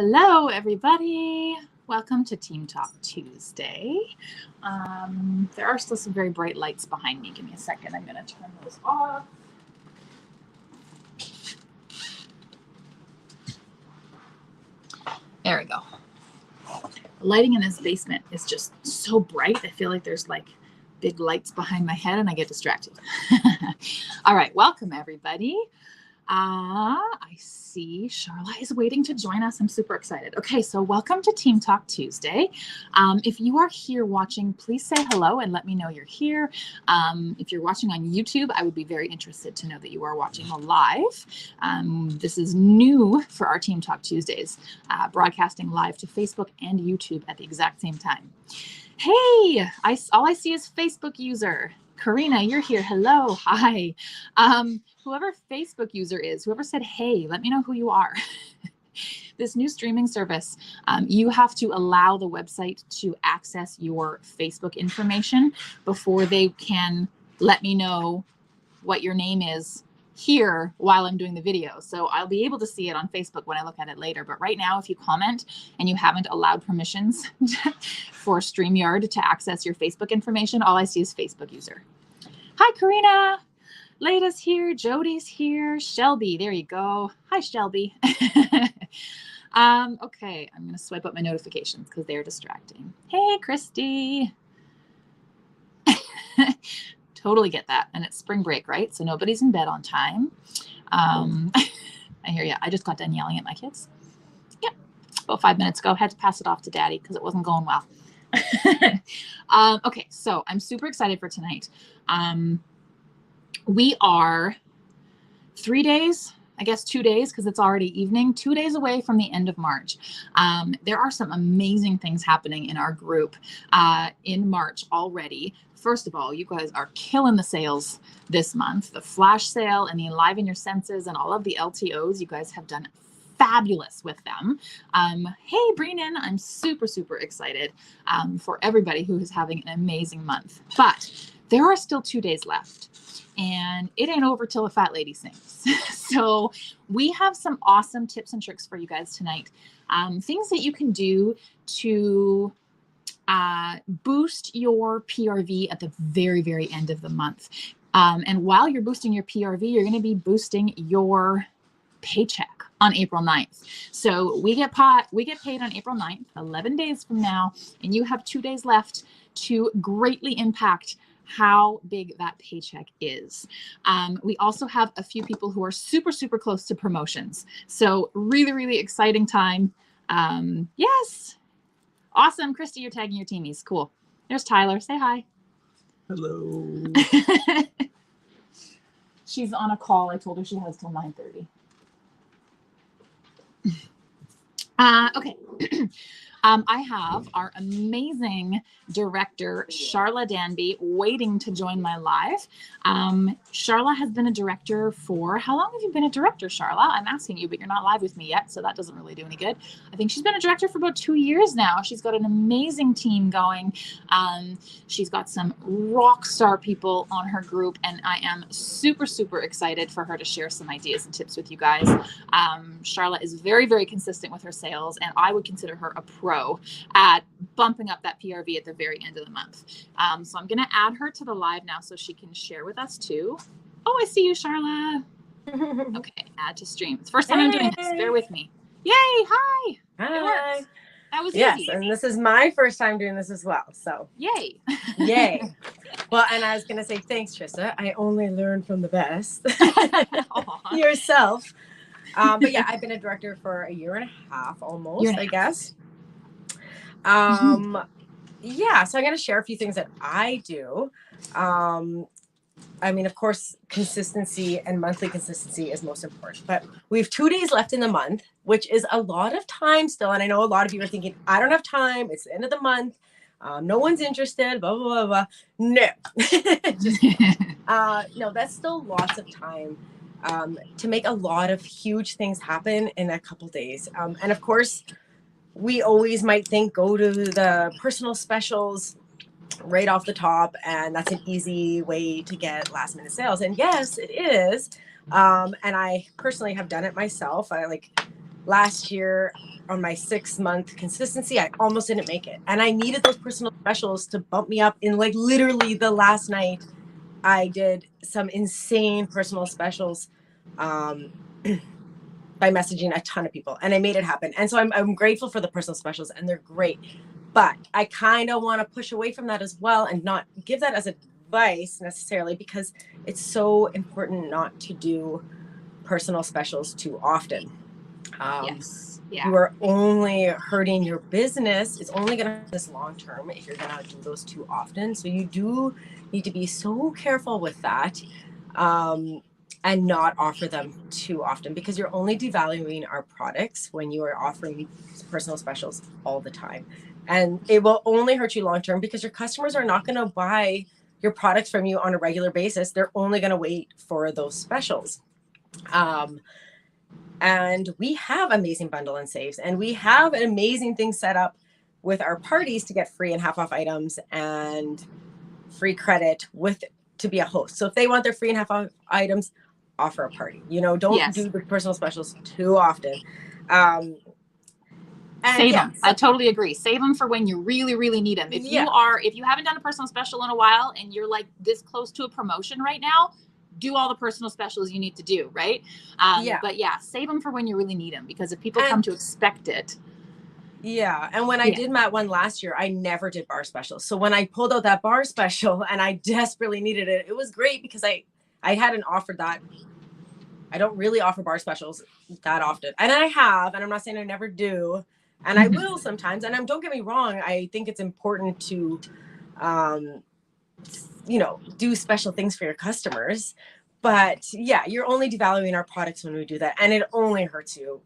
Hello, everybody. Welcome to Team Talk Tuesday. There are still some very bright lights behind me. Give me a second. I'm going to turn those off. There we go. The lighting in this basement is just so bright. I feel like there's like big lights behind my head and I get distracted. All right. Welcome, everybody. I see Charla is waiting to join us. I'm super excited. Okay, so welcome to Team Talk Tuesday. If you are here watching, please say hello and let me know you're here. If you're watching on YouTube, I would be very interested to know that you are watching live. This is new for our Team Talk Tuesdays, broadcasting live to Facebook and YouTube at the exact same time. Hey, all I see is Facebook user. Karina, you're here. Hello. Hi. Whoever Facebook user is, whoever said, hey, let me know who you are. This new streaming service, you have to allow the website to access your Facebook information before they can let me know what your name is here while I'm doing the video. So I'll be able to see it on Facebook when I look at it later. But right now, if you comment and you haven't allowed permissions for StreamYard to access your Facebook information, all I see is Facebook user. Hi, Karina. Lada's here. Jody's here. Shelby. There you go. Hi, Shelby. Okay, I'm going to swipe up my notifications because they're distracting. Hey, Christy. Totally get that. And it's spring break, right? So nobody's in bed on time. I hear you. I just got done yelling at my kids. Yep. About 5 minutes ago. Had to pass it off to Daddy because it wasn't going well. Okay, so I'm super excited for tonight. We are 3 days, I guess 2 days, because it's already evening, 2 days away from the end of March. There are some amazing things happening in our group in March already. First of all, you guys are killing the sales this month. The flash sale and the Enliven Your Senses and all of the LTOs, you guys have done fabulous with them. Hey, Brennan, I'm super, super excited for everybody who is having an amazing month. But there are still 2 days left. And it ain't over till a fat lady sings. So we have some awesome tips and tricks for you guys tonight. Things that you can do to boost your PRV at the very, very end of the month. And while you're boosting your PRV, you're going to be boosting your paycheck on April 9th. So we get paid on April 9th, 11 days from now, and you have 2 days left to greatly impact how big that paycheck is. We also have a few people who are super, super close to promotions. So really, really exciting time. Yes. Awesome. Christy, you're tagging your teamies. Cool. There's Tyler. Say hi. Hello. She's on a call. I told her she has till 9:30. Okay. I have our amazing director, Charla Danby, waiting to join my live. Charla has been a director for, how long have you been a director, Charla? I'm asking you, but you're not live with me yet, so that doesn't really do any good. I think she's been a director for about 2 years now. She's got an amazing team going. She's got some rock star people on her group, and I am super, super excited for her to share some ideas and tips with you guys. Charla is very, very consistent with her sales, and I would consider her a pro at bumping up that PRV at the very end of the month. So I'm going to add her to the live now so she can share with us too. Oh, I see you, Charla. Okay, add to stream. It's the first time I'm doing this. Bear with me. Yay, hi. Hi. It worked. That was yes, easy. and this is my first time doing this as well. So yay. Yay. Well, and I was going to say, thanks, Trista. I only learn from the best. Yourself. But yeah, I've been a director for a year and a half almost, I guess. Yeah, so I'm going to share a few things that I do. I mean, of course, consistency and monthly consistency is most important, but we have 2 days left in the month, which is a lot of time still. And I know a lot of you are thinking, I don't have time. It's the end of the month. No one's interested, blah, blah, blah, blah. No, just, no, that's still lots of time to make a lot of huge things happen in a couple days. And of course, we always might think, go to the personal specials right off the top, and that's an easy way to get last minute sales. And yes, it is. And I personally have done it myself. I like last year on my 6-month consistency, I almost didn't make it. And I needed those personal specials to bump me up. In like literally the last night, I did some insane personal specials by messaging a ton of people, and I made it happen. And so I'm grateful for the personal specials, and they're great. But I kind of want to push away from that as well and not give that as advice necessarily, because it's so important not to do personal specials too often. Yes. Yeah. You are only hurting your business. It's only going to hurt this long term if you're going to do those too often. So you do need to be so careful with that. And not offer them too often, because you're only devaluing our products when you are offering personal specials all the time. And it will only hurt you long term, because your customers are not going to buy your products from you on a regular basis. They're only going to wait for those specials. And we have amazing bundle and saves, and we have an amazing thing set up with our parties to get free and half off items and free credit to be a host. So if they want their free and half off items, offer a party. Don't do the personal specials too often. Save them. I totally agree. Save them for when you really, really need them. If you haven't done a personal special in a while and you're like this close to a promotion right now, do all the personal specials you need to do, right? But save them for when you really need them, because if people come to expect it. Yeah. And when I did my one last year, I never did bar specials. So when I pulled out that bar special and I desperately needed it, it was great, because I hadn't offered that. I don't really offer bar specials that often. And I have, and I'm not saying I never do. And I will sometimes. And don't get me wrong, I think it's important to, do special things for your customers. But you're only devaluing our products when we do that, and it only hurts you.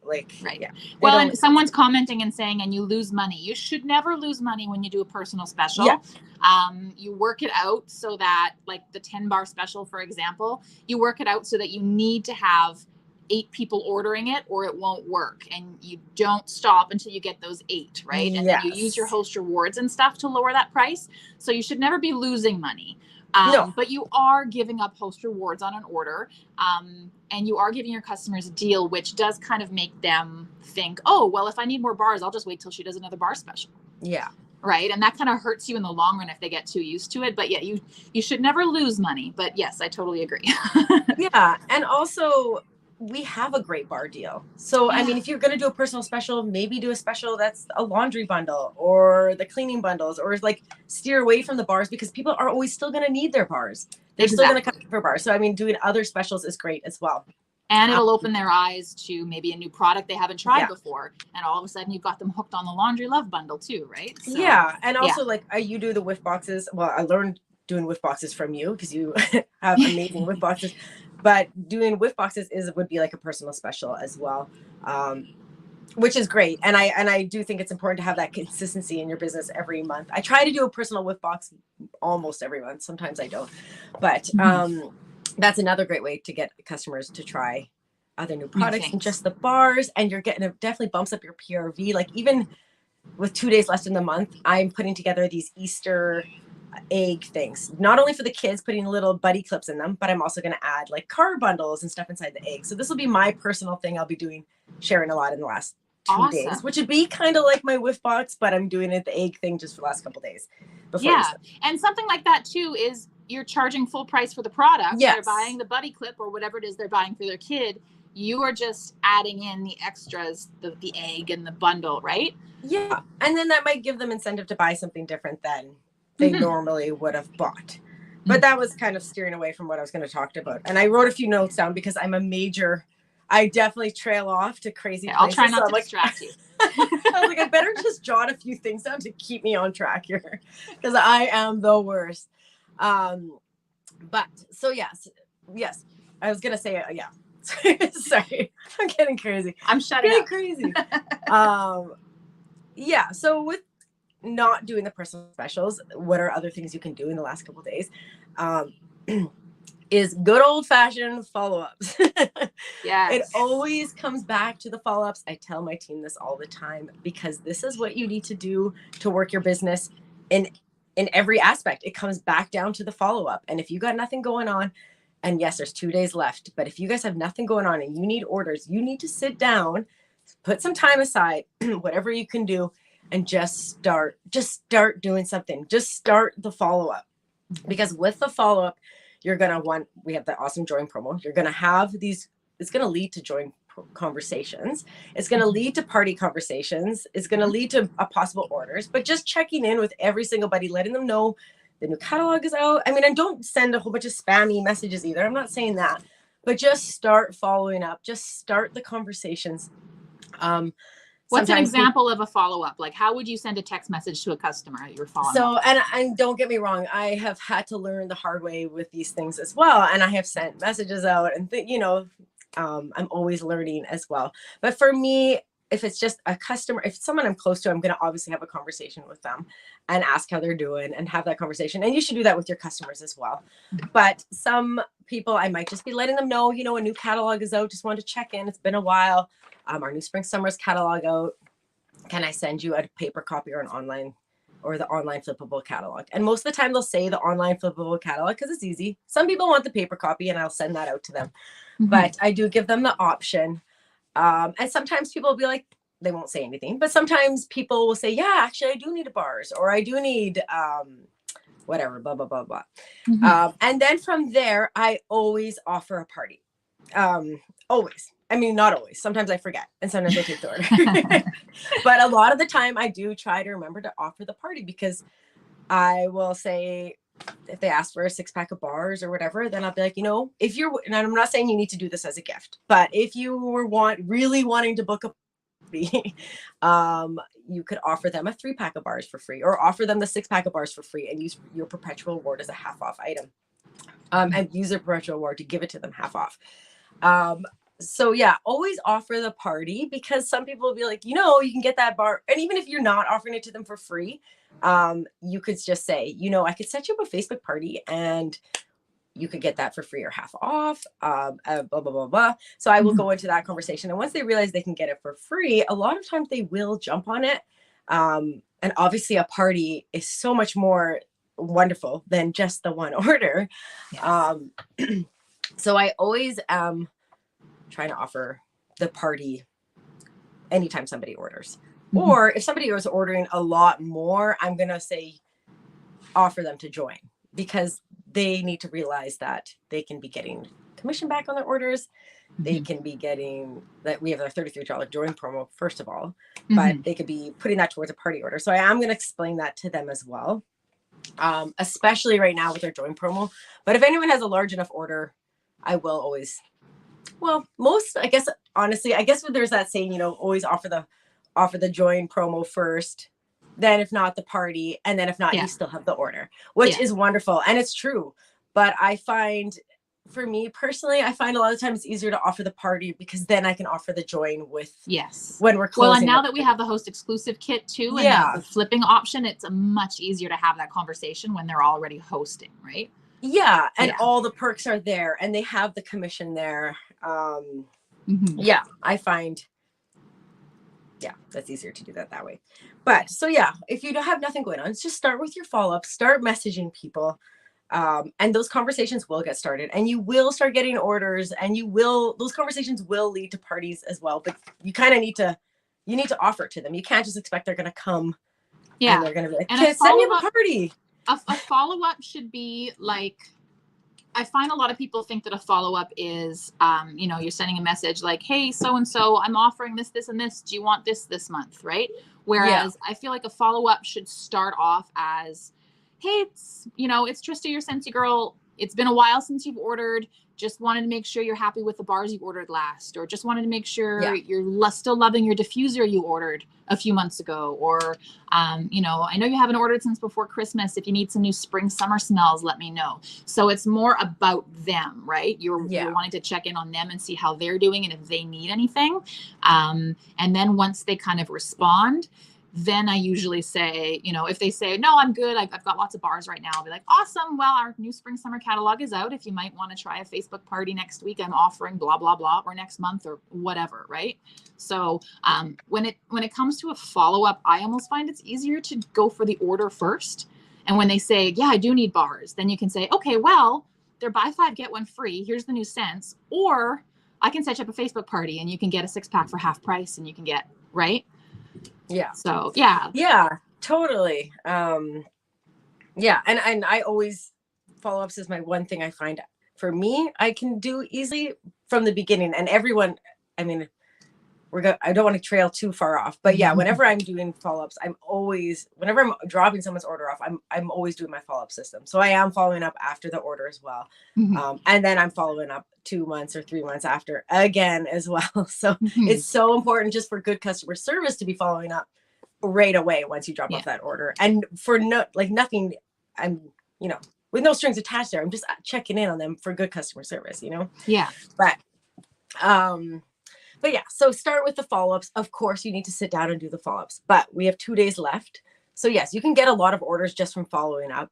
Well, and someone's commenting and saying, and you lose money. You should never lose money when you do a personal special. You work it out so that, like the 10 bar special, for example, you work it out so that you need to have 8 people ordering it or it won't work, and you don't stop until you get those 8, right? And then you use your host rewards and stuff to lower that price. So you should never be losing money. No. But you are giving up host rewards on an order, and you are giving your customers a deal, which does kind of make them think, oh, well, if I need more bars, I'll just wait till she does another bar special. Yeah. Right. And that kind of hurts you in the long run if they get too used to it. But you should never lose money. But yes, I totally agree. And also, we have a great bar deal. So, I mean, if you're going to do a personal special, maybe do a special that's a laundry bundle or the cleaning bundles, or like steer away from the bars, because people are always still going to need their bars. They're still going to come for bars. So, I mean, doing other specials is great as well. And it'll open their eyes to maybe a new product they haven't tried before. And all of a sudden you've got them hooked on the laundry love bundle too, right? So, and also like you do the whiff boxes. Well, I learned doing whiff boxes from you, because you have amazing whiff boxes. But doing whiff boxes would be like a personal special as well, which is great. And I do think it's important to have that consistency in your business every month. I try to do a personal whiff box almost every month. Sometimes I don't. But that's another great way to get customers to try other new products than just the bars. And you're getting, it definitely bumps up your PRV. Like even with 2 days left in the month, I'm putting together these Easter egg things, not only for the kids, putting little buddy clips in them, but I'm also going to add like car bundles and stuff inside the egg. So this will be my personal thing I'll be doing, sharing a lot in the last 2 days, which would be kind of like my whiff box, but I'm doing it the egg thing just for the last couple of days. And something like that too is you're charging full price for the product. They're buying the buddy clip or whatever it is they're buying for their kid. You are just adding in the extras, the egg and the bundle, right? Yeah. And then that might give them incentive to buy something different than they normally would have bought. But that was kind of steering away from what I was going to talk about. And I wrote a few notes down because I definitely trail off to crazy places. I'll try not to distract you. I was like, I better just jot a few things down to keep me on track here, because I am the worst. But so yes, I was going to say, sorry, I'm getting crazy. I'm shutting up. Crazy. So with not doing the personal specials, what are other things you can do in the last couple of days? Is good old fashioned follow-ups. It always comes back to the follow-ups. I tell my team this all the time, because this is what you need to do to work your business in every aspect. It comes back down to the follow-up. And if you got nothing going on, and yes, there's 2 days left, but if you guys have nothing going on and you need orders, you need to sit down put some time aside, whatever you can do, and just start doing something. Just start the follow-up, because with the follow-up, you're going to we have the awesome join promo. You're going to have these, it's going to lead to join conversations. It's going to lead to party conversations. It's going to lead to possible orders, but just checking in with every single buddy, letting them know the new catalog is out. I mean, and don't send a whole bunch of spammy messages either. I'm not saying that, but just start following up. Just start the conversations. What's an example of a follow-up? Like, how would you send a text message to a customer that you're following So, up? and don't get me wrong, I have had to learn the hard way with these things as well. And I have sent messages out, and I'm always learning as well. But for me, if it's just a customer, if it's someone I'm close to, I'm going to obviously have a conversation with them and ask how they're doing and have that conversation. And you should do that with your customers as well. But some people, I might just be letting them know, a new catalog is out. Just wanted to check in. It's been a while. Our new spring summer's catalog out. Can I send you a paper copy or an online, or the online flippable catalog? And most of the time they'll say the online flippable catalog because it's easy. Some people want the paper copy, and I'll send that out to them. But I do give them the option. And sometimes people will be like, they won't say anything, but sometimes people will say, yeah, actually I do need a bars, or I do need whatever, blah, blah, blah, blah. And then from there, I always offer a party. Always. I mean, not always. Sometimes I forget, and sometimes I take the order. But a lot of the time I do try to remember to offer the party, because I will say, if they ask for a 6-pack of bars or whatever, then I'll be like, if you're, and I'm not saying you need to do this as a gift, but if you were really wanting to book a party, you could offer them a 3-pack of bars for free, or offer them the 6-pack of bars for free, and use your perpetual award as a half-off item. And use their perpetual award to give it to them half off. So yeah, always offer the party, because some people will be like, you can get that bar. And even if you're not offering it to them for free, you could just say, I could set you up a Facebook party and you could get that for free or half off, blah, blah, blah, blah. So I will go into that conversation. And once they realize they can get it for free, a lot of times they will jump on it. And obviously a party is so much more wonderful than just the one order. Yes. So I always am trying to offer the party anytime somebody orders. Or if somebody was ordering a lot more, I'm going to say, offer them to join, because they need to realize that they can be getting commission back on their orders. They can be getting that. We have our $33 join promo, first of all, but they could be putting that towards a party order. So I am going to explain that to them as well, especially right now with their join promo. But if anyone has a large enough order, I will always, I guess, honestly, there's that saying, always offer the join promo first, then if not the party, and then if not, you still have the order, which is wonderful. And it's true. But I find, for me personally, a lot of times it's easier to offer the party, because then I can offer the join with, when we're closing. Well, and now that we have the host exclusive kit too, and the flipping option, it's much easier to have that conversation when they're already hosting, right? Yeah. And all the perks are there, and they have the commission there. Yeah, I find, that's easier to do that way. But so if you don't have nothing going on, just start with your follow-up, start messaging people, and those conversations will get started, and you will start getting orders, and those conversations will lead to parties as well. But you kind of need to offer it to them. You can't just expect they're going to come. And they're going to be like, "Okay, send me a party." A follow-up should be like, I find a lot of people think that a follow-up is, you're sending a message like, hey, so-and-so, I'm offering this, this, and this. Do you want this month, right? Whereas I feel like a follow-up should start off as, hey, it's Trista, your Scentsy girl. It's been a while since you've ordered. Just wanted to make sure you're happy with the bars you ordered last, or just wanted to make sure you're still loving your diffuser you ordered a few months ago. Or, I know you haven't ordered since before Christmas. If you need some new spring, summer smells, let me know. So it's more about them, right? You're wanting to check in on them and see how they're doing and if they need anything. And then once they kind of respond, then I usually say, if they say, no, I'm good, I've got lots of bars right now, I'll be like, awesome. Well, our new spring summer catalog is out. If you might want to try a Facebook party next week, I'm offering blah, blah, blah, or next month or whatever. Right. So when it comes to a follow-up, I almost find it's easier to go for the order first. And when they say, yeah, I do need bars, then you can say, okay, well, they're buy 5, get 1 free. Here's the new scents. Or I can set you up a Facebook party and you can get a 6-pack for half price and you can get, right? Yeah. So yeah. Yeah, totally. Yeah. And I always, follow-ups is my one thing I find for me, I can do easily from the beginning. And everyone, I mean, I don't want to trail too far off, but yeah, whenever I'm doing follow-ups, whenever I'm dropping someone's order off, I'm always doing my follow-up system. So I am following up after the order as well. And then I'm following up 2 months or 3 months after again as well. So it's so important just for good customer service to be following up right away once you drop off that order. And for nothing, I'm, with no strings attached there, I'm just checking in on them for good customer service, Yeah. But yeah, so start with the follow-ups. Of course, you need to sit down and do the follow-ups, but we have 2 days left. So yes, you can get a lot of orders just from following up.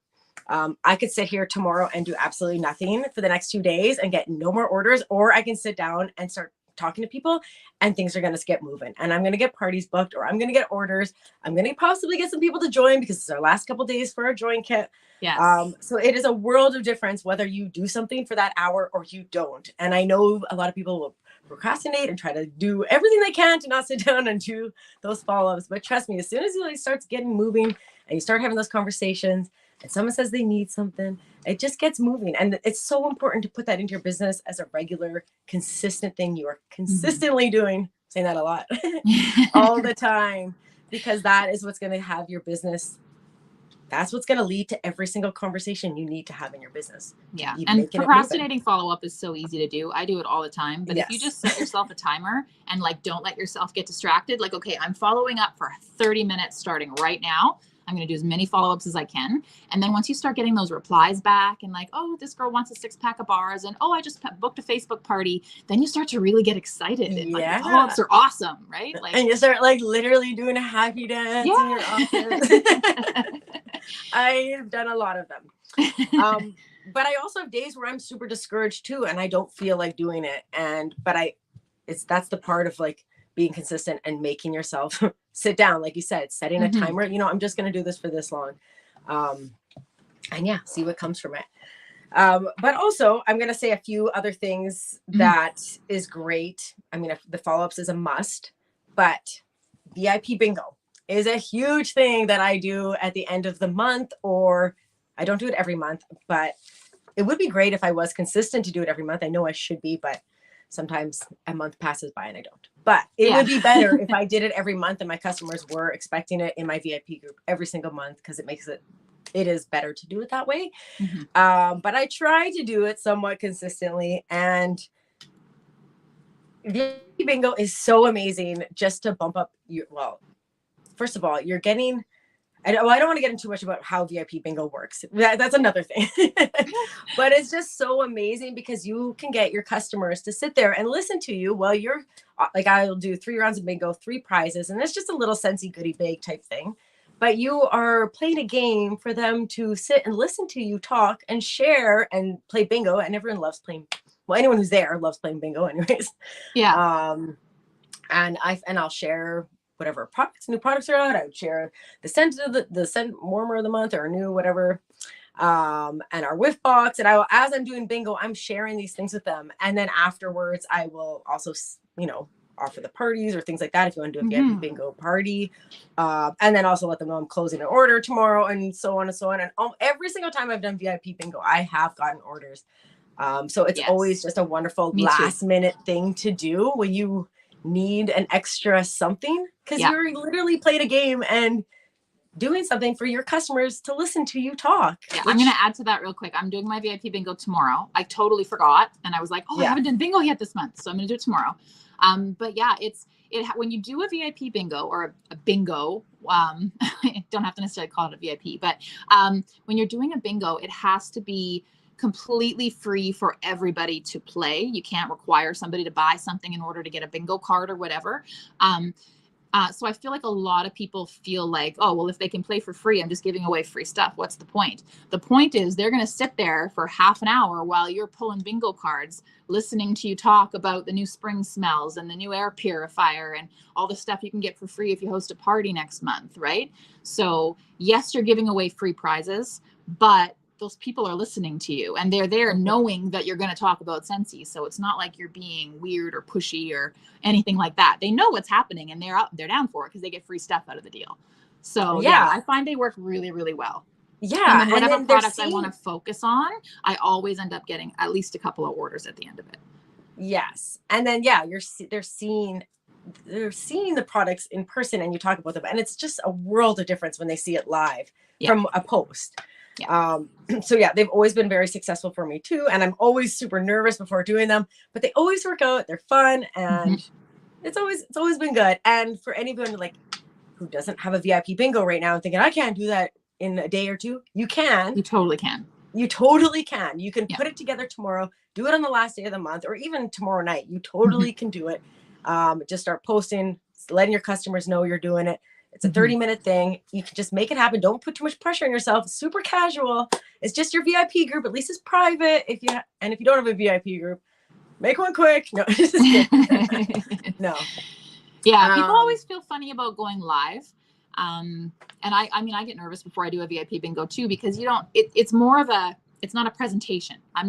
I could sit here tomorrow and do absolutely nothing for the next 2 days and get no more orders, or I can sit down and start talking to people and things are going to get moving and I'm going to get parties booked, or I'm going to get orders. I'm going to possibly get some people to join because it's our last couple days for our join kit. Yes. So it is a world of difference whether you do something for that hour or you don't. And I know a lot of people will procrastinate and try to do everything they can to not sit down and do those follow-ups. But trust me, as soon as it starts getting moving and you start having those conversations and someone says they need something, it just gets moving. And it's so important to put that into your business as a regular, consistent thing you are consistently doing. Saying that a lot all the time, because that is what's going to have your business. That's what's going to lead to every single conversation you need to have in your business. Yeah. And procrastinating follow-up is so easy to do. I do it all the time. But if you just set yourself a timer and don't let yourself get distracted, okay, I'm following up for 30 minutes starting right now. I'm going to do as many follow-ups as I can. And then once you start getting those replies back and oh, this girl wants a 6-pack of bars and oh, I just booked a Facebook party, then you start to really get excited. And the follow-ups are awesome, right? And you start literally doing a happy dance in your office. I have done a lot of them. But I also have days where I'm super discouraged too, and I don't feel like doing it. That's the part of being consistent and making yourself sit down, like you said, setting a timer. I'm just going to do this for this long. And yeah, see what comes from it. But also I'm going to say a few other things that is great. I mean, the follow-ups is a must, but VIP bingo is a huge thing that I do at the end of the month, or I don't do it every month, but it would be great if I was consistent to do it every month. I know I should be, but sometimes a month passes by and I don't. But it would be better if I did it every month and my customers were expecting it in my VIP group every single month, because it is better to do it that way. But I try to do it somewhat consistently, and VIP bingo is so amazing just to bump up first of all, you're getting, I don't want to get into too much about how VIP bingo works. That's another thing. But it's just so amazing because you can get your customers to sit there and listen to you while you're I'll do 3 rounds of bingo, 3 prizes, and it's just a little scentsy goodie bag type thing. But you are playing a game for them to sit and listen to you talk and share and play bingo. And everyone loves playing. Well, anyone who's there loves playing bingo anyways. Yeah. And I'll share whatever new products are out. I would share the scent of the scent warmer of the month or new whatever, and our whiff box. And as I'm doing bingo, I'm sharing these things with them. And then afterwards, I will also, offer the parties or things like that if you want to do a VIP bingo party. And then also let them know I'm closing an order tomorrow and so on and so on. And every single time I've done VIP bingo, I have gotten orders. So it's always just a wonderful last minute thing to do when you need an extra something, because you're literally playing a game and doing something for your customers to listen to you talk. Yeah, I'm going to add to that real quick. I'm doing my VIP bingo tomorrow. I totally forgot. And I was like, I haven't done bingo yet this month. So I'm going to do it tomorrow. But yeah, when you do a VIP bingo or a bingo, don't have to necessarily call it a VIP, but when you're doing a bingo, it has to be completely free for everybody to play. You can't require somebody to buy something in order to get a bingo card or whatever. So I feel like a lot of people feel like, oh, well, if they can play for free, I'm just giving away free stuff. What's the point? The point is they're going to sit there for half an hour while you're pulling bingo cards, listening to you talk about the new spring smells and the new air purifier and all the stuff you can get for free if you host a party next month, right? So yes, you're giving away free prizes, but those people are listening to you, and they're there knowing that you're going to talk about Scentsy. So it's not like you're being weird or pushy or anything like that. They know what's happening, and they're down for it because they get free stuff out of the deal. So yeah, I find they work really, really well. Yeah. And then whatever products I want to focus on, I always end up getting at least a couple of orders at the end of it. Yes. And then, yeah, they're seeing the products in person, and you talk about them, and it's just a world of difference when they see it live from a post. Yeah. So yeah, they've always been very successful for me too. And I'm always super nervous before doing them, but they always work out. They're fun, and it's always been good. And for anyone like who doesn't have a VIP bingo right now and thinking, I can't do that in a day or two, you can. You totally can. You totally can. You can put it together tomorrow, do it on the last day of the month, or even tomorrow night. You totally can do it. Just start posting, letting your customers know you're doing it. It's a 30-minute thing. You can just make it happen. Don't put too much pressure on yourself. It's super casual. It's just your VIP group. At least it's private. If you don't have a VIP group, make one quick. No, no. Yeah, people always feel funny about going live. And I mean, I get nervous before I do a VIP bingo too, because it's more of it's not a presentation. I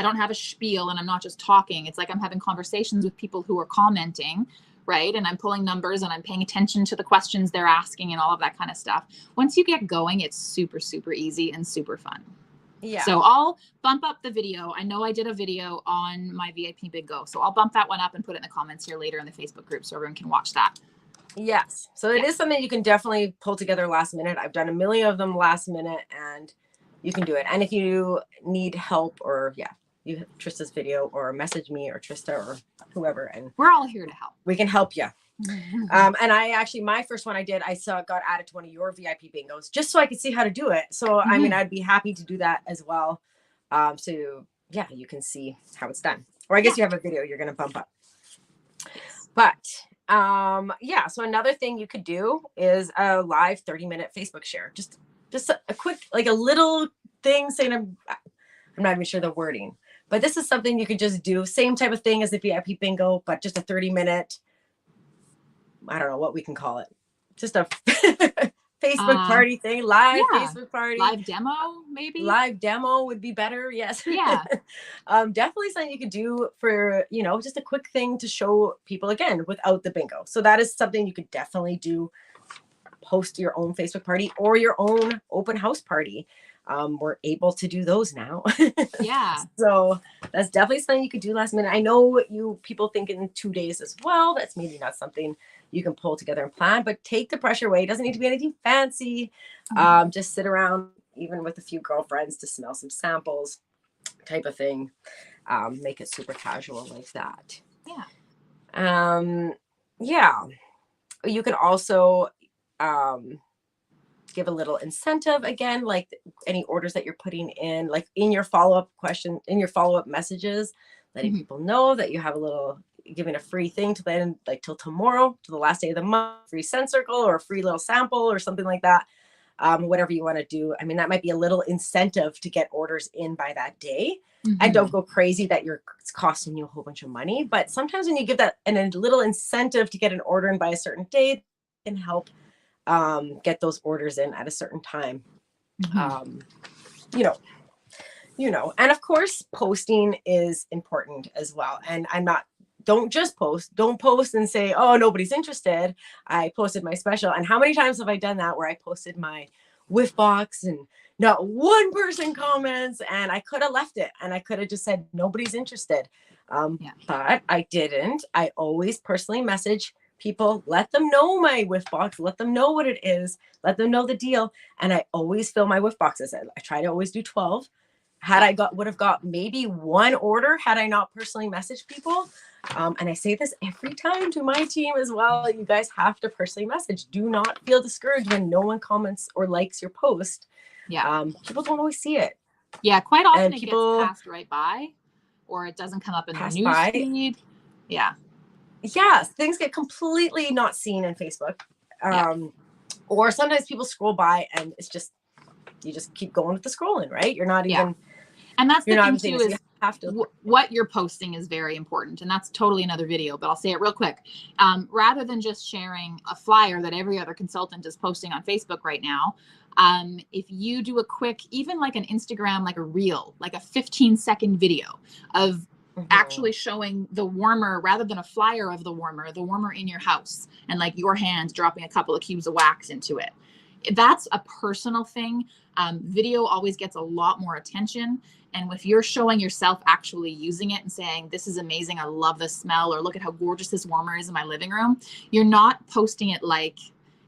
don't have a spiel, and I'm not just talking. It's like I'm having conversations with people who are commenting, right? And I'm pulling numbers, and I'm paying attention to the questions they're asking and all of that kind of stuff. Once you get going, it's super, super easy and super fun. Yeah. So I'll bump up the video. I know I did a video on my VIP bingo, so I'll bump that one up and put it in the comments here later in the Facebook group so everyone can watch that. Yes. So it is something you can definitely pull together last minute. I've done a million of them last minute, and you can do it. And if you need help, or you have Trista's video, or message me or Trista or whoever, and we're all here to help. We can help you. And I actually, my first one I did, got added to one of your VIP bingos just so I could see how to do it. So, I mean, I'd be happy to do that as well. So yeah, you can see how it's done, or I guess you have a video you're going to bump up. But yeah, so another thing you could do is a live 30-minute Facebook share. Just a quick, like a little thing saying, I'm not even sure the wording, but this is something you could just do. Same type of thing as the VIP bingo, but just a 30-minute, I don't know what we can call it. Just a Facebook party thing, live Facebook party. Live demo, maybe? Live demo would be better, yes. Yeah. Definitely something you could do for, just a quick thing to show people, again, without the bingo. So that is something you could definitely do. Post your own Facebook party or your own open house party. We're able to do those now. Yeah. So that's definitely something you could do last minute. I know people think in 2 days as well. That's maybe not something you can pull together and plan, but take the pressure away. It doesn't need to be anything fancy. Just sit around, even with a few girlfriends, to smell some samples type of thing. Make it super casual like that. Yeah. Yeah. You can also give a little incentive, again, like any orders that you're putting in, like in your follow-up question, in your follow-up messages, letting people know that you have giving a free thing to then, like, till tomorrow, to the last day of the month, free scent circle or a free little sample or something like that. Whatever you want to do. I mean, that might be a little incentive to get orders in by that day. And don't go crazy that it's costing you a whole bunch of money. But sometimes when you give that a little incentive to get an order in by a certain date, it can help get those orders in at a certain time. And of course, posting is important as well. And don't post and say, oh, nobody's interested. I posted my special. And how many times have I done that, where I posted my whiff box and not one person comments, and I could have left it and I could have just said nobody's interested. But I didn't. I always personally message people, let them know my whiff box, let them know what it is, let them know the deal. And I always fill my whiff boxes. I try to always do 12. Would have got maybe one order had I not personally messaged people. And I say this every time to my team as well. You guys have to personally message. Do not feel discouraged when no one comments or likes your post. Yeah. People don't always see it. Yeah. Quite often it gets passed right by, or it doesn't come up in the news feed. Yeah. Yeah. Things get completely not seen in Facebook. Or sometimes people scroll by and it's just, you just keep going with the scrolling, right? You're not even. And that's the thing too, is have to. What you're posting is very important, and that's totally another video, but I'll say it real quick. Rather than just sharing a flyer that every other consultant is posting on Facebook right now, if you do a quick, even like an Instagram, like a reel, like a 15-second video of actually showing the warmer rather than a flyer of the warmer in your house, and like your hand dropping a couple of cubes of wax into it. That's a personal thing. Video always gets a lot more attention. And if you're showing yourself actually using it and saying, this is amazing, I love the smell, or look at how gorgeous this warmer is in my living room, you're not posting it like,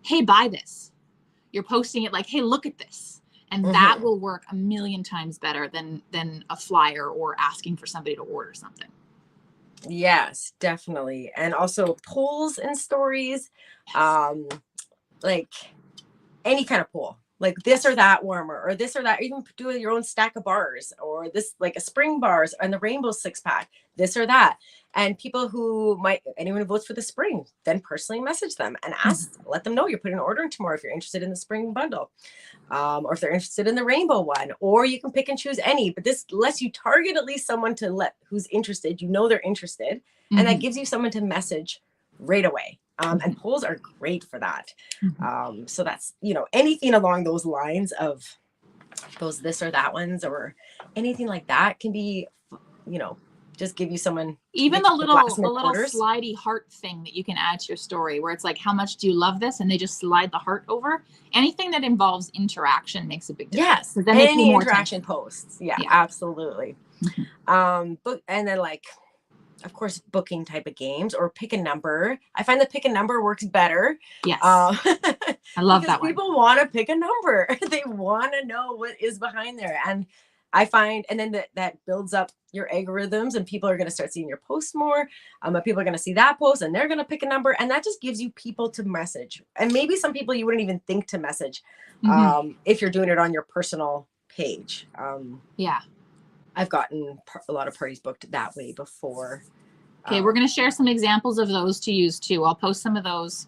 hey, buy this. You're posting it like, hey, look at this. And that will work a million times better than a flyer or asking for somebody to order something. Yes, definitely. And also polls and stories, like any kind of poll, like this or that warmer, or this or that, even do your own stack of bars, or this, like a spring bars and the rainbow 6-pack, this or that. And people who anyone who votes for the spring, then personally message them and ask, let them know you're putting an order in tomorrow if you're interested in the spring bundle, or if they're interested in the rainbow one, or you can pick and choose any, but this lets you target at least someone who's interested, they're interested, and that gives you someone to message right away. And polls are great for that. So that's, anything along those lines of those this or that ones, or anything like that can be, just give you someone. Even the little slidey heart thing that you can add to your story, where it's like, how much do you love this? And they just slide the heart over. Anything that involves interaction makes a big difference. Yes, any interaction posts. Yeah, absolutely. And then, like, of course, booking type of games, or pick a number. I find that pick a number works better. Yes. I love that one. People want to pick a number. They want to know what is behind there. And I find, and then that builds up your algorithms, and people are going to start seeing your posts more. But people are going to see that post and they're going to pick a number, and that just gives you people to message. And maybe some people you wouldn't even think to message if you're doing it on your personal page. I've gotten a lot of parties booked that way before. Okay, we're going to share some examples of those to use too. I'll post some of those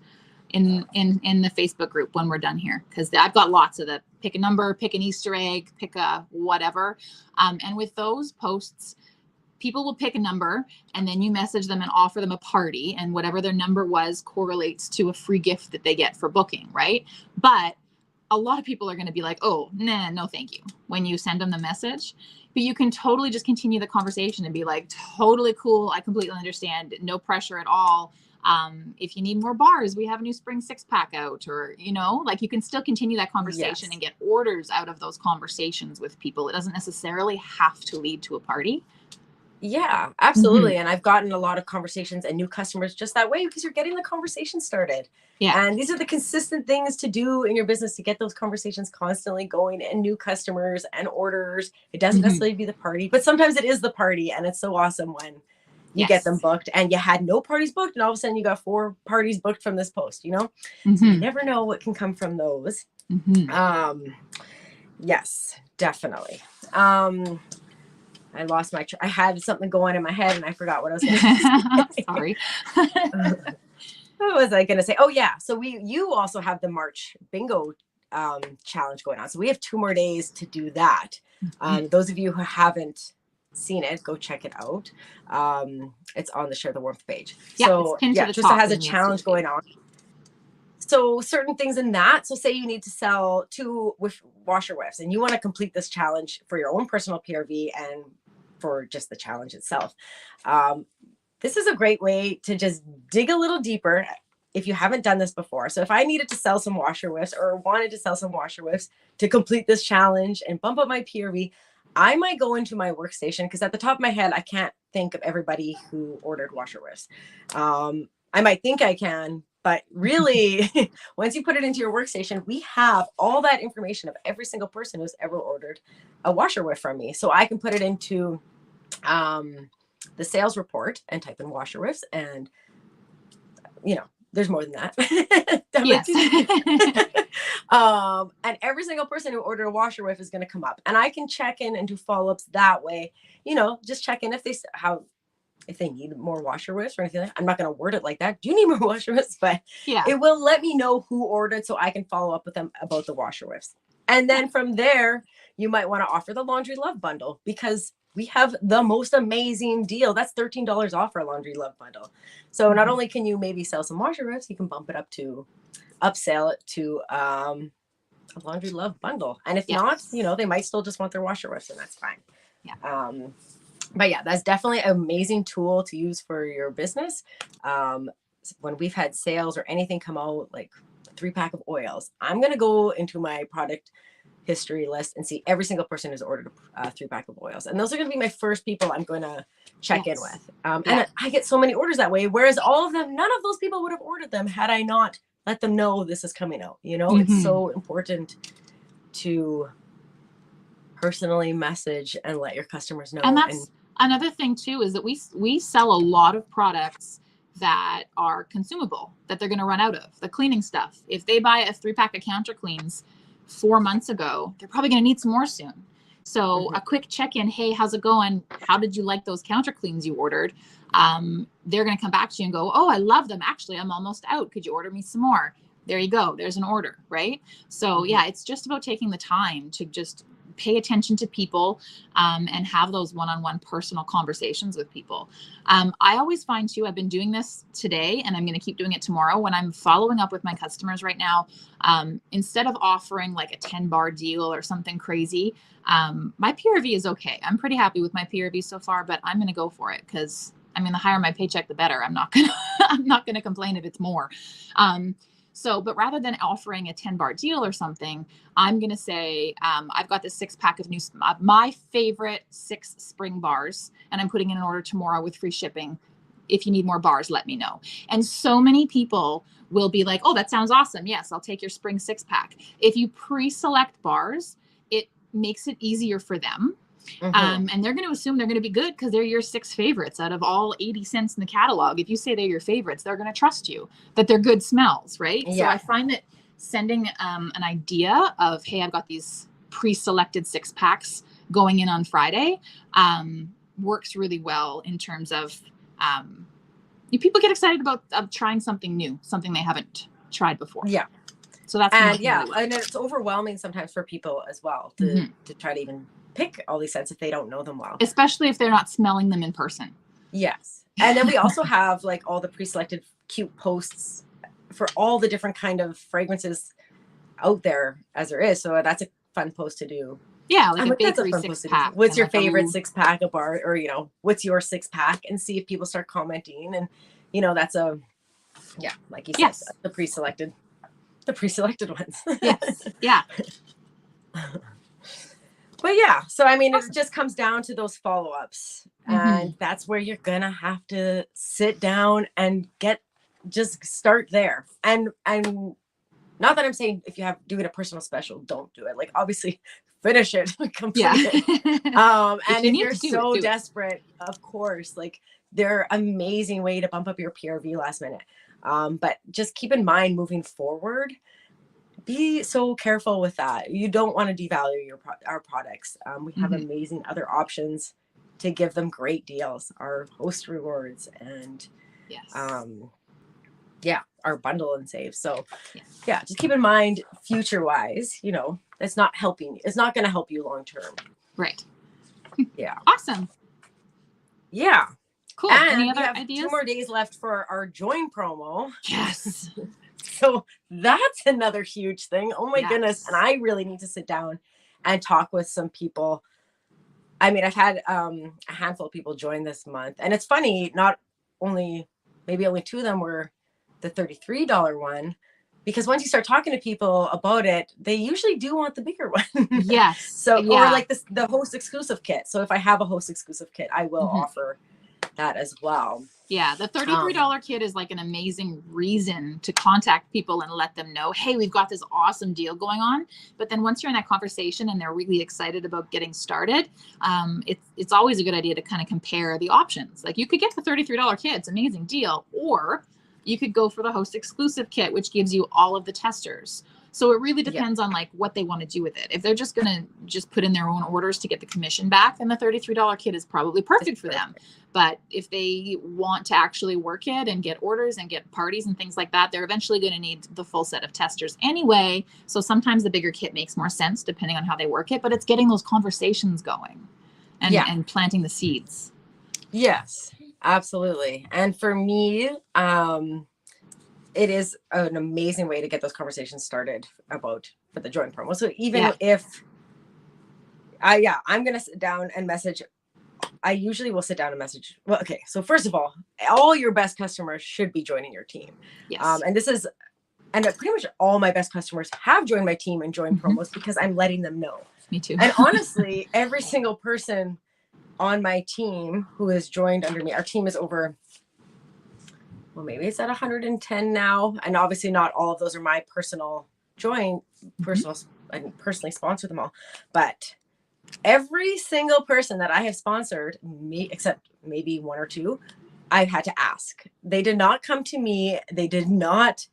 in the Facebook group when we're done here, because I've got lots of the pick a number, pick an Easter egg, pick a whatever. And with those posts, people will pick a number, and then you message them and offer them a party, and whatever their number was correlates to a free gift that they get for booking, right? But a lot of people are going to be like, oh, nah, no, thank you, when you send them the message. But you can totally just continue the conversation and be like, totally cool. I completely understand. No pressure at all. If you need more bars, we have a new spring 6-pack out, or, like, you can still continue that conversation and get orders out of those conversations with people. It doesn't necessarily have to lead to a party. Yeah, absolutely. And I've gotten a lot of conversations and new customers just that way, because you're getting the conversation started. Yeah. And these are the consistent things to do in your business to get those conversations constantly going, and new customers and orders. It doesn't necessarily be the party, but sometimes it is the party. And it's so awesome when you get them booked, and you had no parties booked, and all of a sudden you got 4 parties booked from this post, So you never know what can come from those. Yes, definitely. I lost I had something going in my head and I forgot what I was going to say. Sorry. What was I going to say? Oh yeah. So you also have the March bingo challenge going on. So we have 2 more days to do that. Those of you who haven't seen it, go check it out. It's on the Share the Warmth page. Yeah, so Trista has a challenge going on. So certain things in that. So say you need to sell 2 washer whiffs, and you want to complete this challenge for your own personal PRV and for just the challenge itself. This is a great way to just dig a little deeper if you haven't done this before. So if I needed to sell some washer whiffs, or wanted to sell some washer whiffs to complete this challenge and bump up my PRV, I might go into my workstation, because at the top of my head, I can't think of everybody who ordered washer whiffs. I might think I can, but really, once you put it into your workstation, we have all that information of every single person who's ever ordered a washer whiff from me. So I can put it into the sales report and type in washer whiffs, and there's more than that. Yes. And every single person who ordered a washer whiff is going to come up, and I can check in and do follow-ups that way. Just check in if they need more washer whiffs or anything like that. I'm not going to word it like that. Do you need more washer whiffs? But it will let me know who ordered, so I can follow up with them about the washer whiffs. And then from there, you might want to offer the laundry love bundle, because we have the most amazing deal. That's $13 off our Laundry Love bundle. So not only can you maybe sell some washer riffs, you can upsell it to a Laundry Love bundle. And if not, they might still just want their washer riffs, and that's fine. Yeah. But yeah, that's definitely an amazing tool to use for your business. When we've had sales or anything come out, like a 3-pack of oils, I'm going to go into my product history list and see every single person who's ordered a 3-pack of oils. And those are going to be my first people I'm going to check in with. And I get so many orders that way, whereas all of them, none of those people would have ordered them had I not let them know this is coming out. It's so important to personally message and let your customers know. And that's another thing too, is that we sell a lot of products that are consumable, that they're going to run out of. The cleaning stuff, if they buy a 3-pack of counter cleans 4 months ago, they're probably going to need some more soon. So a quick check-in, hey, how's it going? How did you like those counter cleans you ordered? They're going to come back to you and go, oh, I love them. Actually, I'm almost out. Could you order me some more? There you go. There's an order, right? So yeah, it's just about taking the time to just pay attention to people and have those one-on-one personal conversations with people. I always find too, I've been doing this today and I'm going to keep doing it tomorrow when I'm following up with my customers right now. Instead of offering like a 10-bar deal or something crazy, my PRV is okay. I'm pretty happy with my PRV so far, but I'm going to go for it because the higher my paycheck, the better. I'm not going to complain if it's more. But rather than offering a 10-bar deal or something, I'm going to say, I've got this 6-pack of my favorite 6 spring bars, and I'm putting in an order tomorrow with free shipping. If you need more bars, let me know. And so many people will be like, oh, that sounds awesome. Yes, I'll take your spring 6-pack. If you pre-select bars, it makes it easier for them. And they're going to assume they're going to be good because they're your 6 favorites out of all 80 cents in the catalog. If you say they're your favorites, they're going to trust you that they're good smells, right? Yeah. So I find that sending an idea of, hey, I've got these pre-selected 6-packs going in on Friday works really well in terms of people get excited about trying something new, something they haven't tried before. Yeah. So that's really well. And it's overwhelming sometimes for people as well to try to even pick all these scents if they don't know them well, especially if they're not smelling them in person. Yes. And then we also have like all the pre-selected cute posts for all the different kind of fragrances out there as there is. So that's a fun post to do. Yeah, like a bakery 6-pack. What's your favorite 6-pack of bar, or what's your 6-pack, and see if people start commenting. And that's like you said, the pre-selected ones. Yes. Yeah. But yeah, so it just comes down to those follow-ups, and that's where you're gonna have to sit down and just start there. And not that I'm saying if you have doing a personal special, don't do it. Like obviously, finish it, complete it. And if you're so desperate, of course, like they're amazing way to bump up your PRV last minute. But just keep in mind moving forward, be so careful with that. You don't want to devalue our products. We have amazing other options to give them great deals. Our host rewards and our bundle and save. So just keep in mind future wise, it's not going to help you long term. Right. Yeah. Awesome. Yeah. Cool. And any other we have ideas? 2 more days left for our join promo. Yes. So that's another huge thing. Oh my goodness. And I really need to sit down and talk with some people. I've had a handful of people join this month, and it's funny, maybe only 2 of them were the $33 one, because once you start talking to people about it, they usually do want the bigger one. Yes. So, or like the host exclusive kit. So if I have a host exclusive kit, I will offer that as well. Yeah, the $33 kit is like an amazing reason to contact people and let them know, hey, we've got this awesome deal going on. But then once you're in that conversation and they're really excited about getting started, it's always a good idea to kind of compare the options. Like you could get the $33 kit, it's an amazing deal, or you could go for the host exclusive kit, which gives you all of the testers. So it really depends on like what they want to do with it. If they're just going to just put in their own orders to get the commission back, then the $33 kit is probably perfect for them. But if they want to actually work it and get orders and get parties and things like that, they're eventually going to need the full set of testers anyway. So sometimes the bigger kit makes more sense depending on how they work it, but it's getting those conversations going. and planting the seeds. Yes, absolutely. And for me, it is an amazing way to get those conversations started for the join promo. So even if I'm going to sit down and message, I usually will sit down and message. Well, okay. So first of all your best customers should be joining your team. Yes. And pretty much all my best customers have joined my team and joined promos because I'm letting them know. Me too. And honestly, every single person on my team who has joined under me, our team is over, well, maybe it's at 110 now. And obviously not all of those are my personal I personally sponsor them all. But every single person that I have sponsored, me except maybe one or two, I've had to ask. They did not come to me. They did not.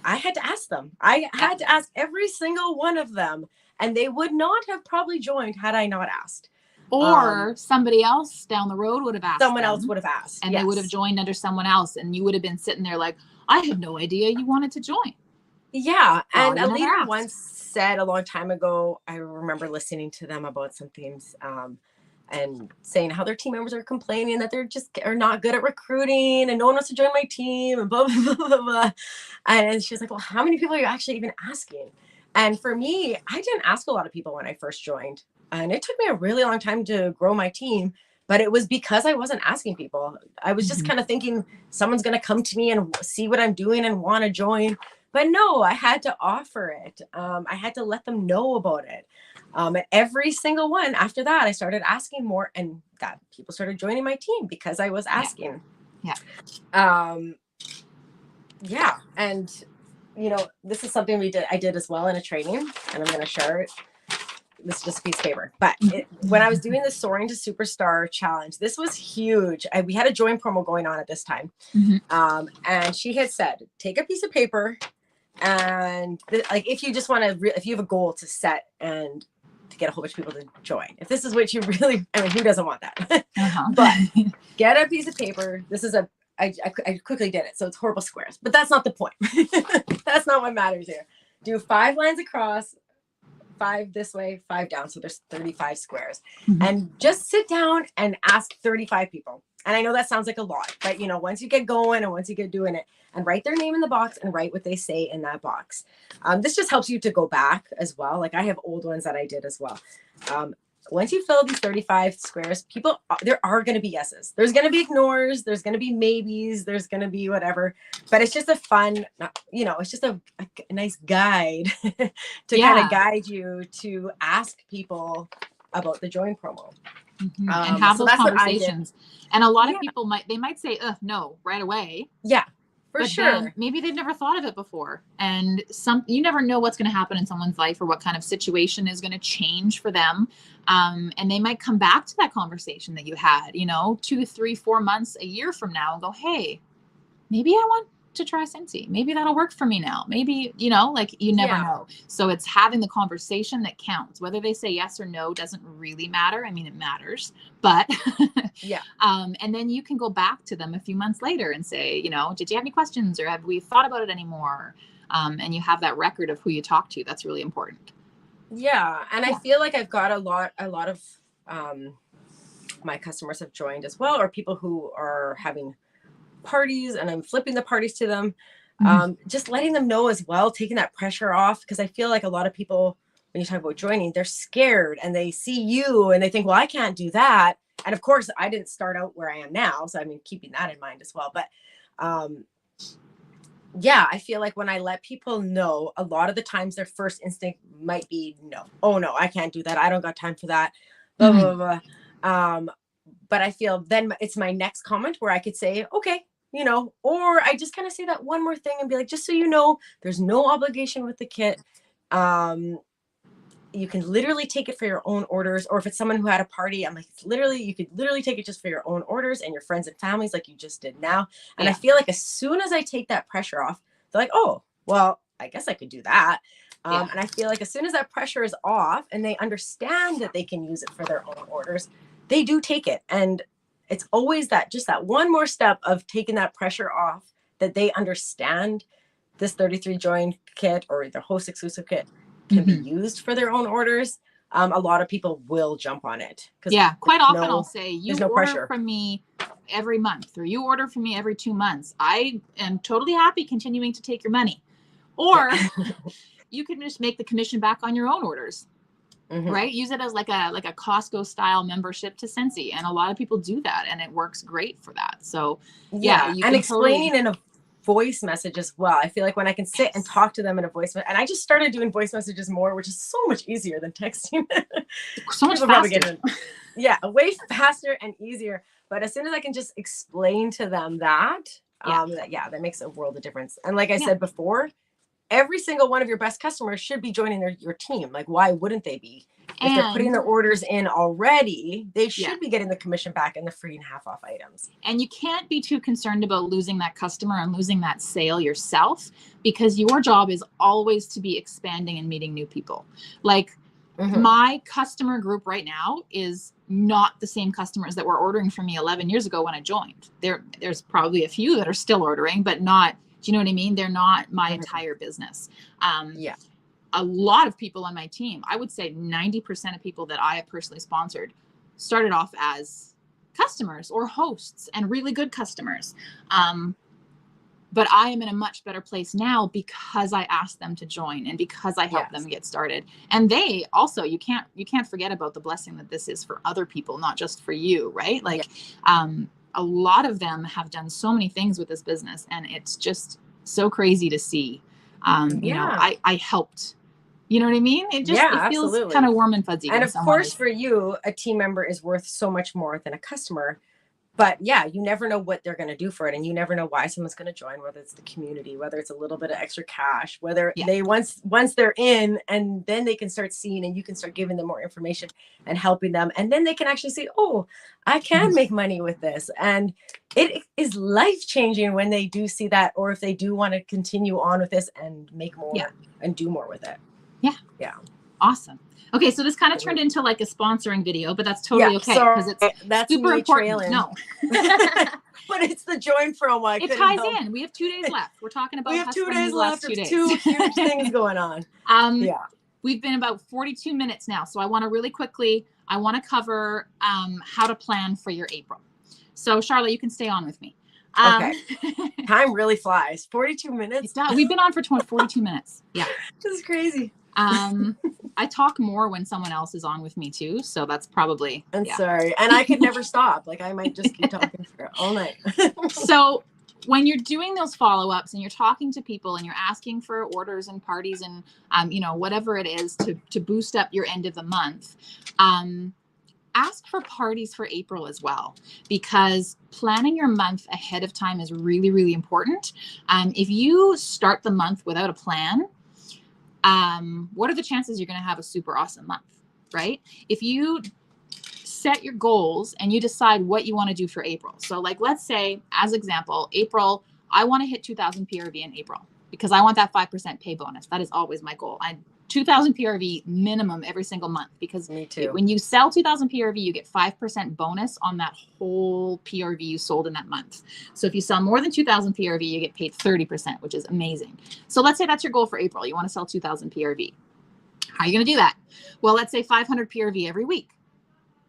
I had to ask them. I had to ask every single one of them, and they would not have probably joined had I not asked. Or somebody else down the road would have asked. Someone else would have asked. And they would have joined under someone else, and you would have been sitting there like, I had no idea you wanted to join. Yeah. And a leader once said a long time ago, I remember listening to them about some things, and saying how their team members are complaining that they're just are not good at recruiting and no one wants to join my team and blah, blah, blah, blah, blah. And she's like, well, how many people are you actually even asking? And for me, I didn't ask a lot of people when I first joined. And it took me a really long time to grow my team, but it was because I wasn't asking people. I was just kind of thinking someone's going to come to me and see what I'm doing and want to join. But no, I had to offer it. I had to let them know about it. And every single one after that, I started asking more, and that people started joining my team because I was asking. Yeah. And this is something I did as well in a training, and I'm going to share it. This is just a piece of paper. But when I was doing the Soaring to Superstar challenge, this was huge. We had a join promo going on at this time. And she had said, take a piece of paper, and if you just want to, if you have a goal to set and to get a whole bunch of people to join, if this is what you really, who doesn't want that? But get a piece of paper. This is I quickly did it, so it's horrible squares, but that's not the point. That's not what matters here. Do 5 lines across, 5 this way, 5 down, so there's 35 squares. And just sit down and ask 35 people. And I know that sounds like a lot, but once you get going and once you get doing it, and write their name in the box and write what they say in that box. This just helps you to go back as well. Like I have old ones that I did as well. Once you fill these 35 squares, there are going to be yeses. There's going to be ignores. There's going to be maybes. There's going to be whatever. But it's just a fun, it's just a nice guide to kind of guide you to ask people about the join promo. And have those conversations. And a lot of people might say, no, right away. Yeah. For sure. Maybe they've never thought of it before. And you never know what's going to happen in someone's life or what kind of situation is going to change for them. And they might come back to that conversation that you had, 2, 3, 4 months, a year from now and go, hey, maybe I want to try Scentsy. Maybe that'll work for me now. Maybe, you never know. So it's having the conversation that counts. Whether they say yes or no doesn't really matter. It matters, but and then you can go back to them a few months later and say, did you have any questions or have we thought about it anymore? And you have that record of who you talk to. That's really important. Yeah. And I feel like I've got a lot of my customers have joined as well, or people who are having parties and I'm flipping the parties to them. Just letting them know as well, taking that pressure off, because I feel like a lot of people, when you talk about joining, they're scared and they see you and they think, well, I can't do that. And of course I didn't start out where I am now, so keeping that in mind as well. But I feel like when I let people know, a lot of the times their first instinct might be no. Oh no, I can't do that. I don't got time for that. Blah, blah, blah. But I feel then it's my next comment where I could say, okay, or I just kind of say that one more thing and be like, just so you know, there's no obligation with the kit. You can literally take it for your own orders. Or if it's someone who had a party, I'm like, you could literally take it just for your own orders and your friends and families like you just did now. And I feel like as soon as I take that pressure off, they're like, oh, well, I guess I could do that. And I feel like as soon as that pressure is off and they understand that they can use it for their own orders, they do take it. And it's always that one more step of taking that pressure off, that they understand this 33 join kit or the host exclusive kit can be used for their own orders. a lot of people will jump on it. Yeah, quite often I'll say, you there's no order pressure from me every month, or you order from me every 2 months. I am totally happy continuing to take your money. Or you can just make the commission back on your own orders. Right? Use it as like a Costco style membership to Scentsy. And a lot of people do that, and it works great for that. So yeah, you and can explaining in a voice message as well. I feel like when I can sit and talk to them in a voice message, and I just started doing voice messages more, which is so much easier than texting. So much faster. Yeah, way faster and easier. But as soon as I can just explain to them that, that makes a world of difference. And like I said before, every single one of your best customers should be joining your team. Like, why wouldn't they be? If they're putting their orders in already, they should be getting the commission back and the free and half off items. And you can't be too concerned about losing that customer and losing that sale yourself, because your job is always to be expanding and meeting new people. Like my customer group right now is not the same customers that were ordering from me 11 years ago when I joined. There's probably a few that are still ordering, but not, do you know what I mean? They're not my entire business. A lot of people on my team, I would say 90% of people that I have personally sponsored started off as customers or hosts, and really good customers. But I am in a much better place now because I asked them to join and because I helped them get started. And they also, you can't forget about the blessing that this is for other people, not just for you, right? Like a lot of them have done so many things with this business, and it's just so crazy to see. You know, I helped. You know what I mean? It just it feels kind of warm and fuzzy. And of course, for you, a team member is worth so much more than a customer. But yeah, you never know what they're going to do for it. And you never know why someone's going to join, whether it's the community, whether it's a little bit of extra cash, whether they once they're in, and then they can start seeing, and you can start giving them more information and helping them. And then they can actually say, oh, I can make money with this. And it is life changing when they do see that, or if they do want to continue on with this and make more and do more with it. Yeah. Awesome. Okay, so this kind of turned into like a sponsoring video, but that's totally okay because it's super important. Trailing. No, but it's the join promo. It ties in. We have 2 days left. We're talking about. We have 2 days left. 2 days. 2 huge things going on. We've been about 42 minutes now, so I want to really quickly. I want to cover how to plan for your April. So Charlotte, you can stay on with me. Okay. Time really flies. 42 minutes. We've been on for 42 minutes. Yeah. This is crazy. I talk more when someone else is on with me too, so that's probably. I'm sorry, and I could never stop. Like I might just keep talking for all night. So when you're doing those follow-ups and you're talking to people and you're asking for orders and parties and you know, whatever it is to boost up your end of the month, ask for parties for April as well, because planning your month ahead of time is really, really important. If you start the month without a plan, what are the chances you're going to have a super awesome month, right? If you set your goals and you decide what you want to do for April. So like, let's say as example, April, I want to hit 2000 PRV in April because I want that 5% pay bonus. That is always my goal. 2000 PRV minimum every single month, because when you sell 2000 PRV, you get 5% bonus on that whole PRV you sold in that month. So if you sell more than 2000 PRV, you get paid 30%, which is amazing. So let's say that's your goal for April. You want to sell 2000 PRV. How are you going to do that? Well, let's say 500 PRV every week,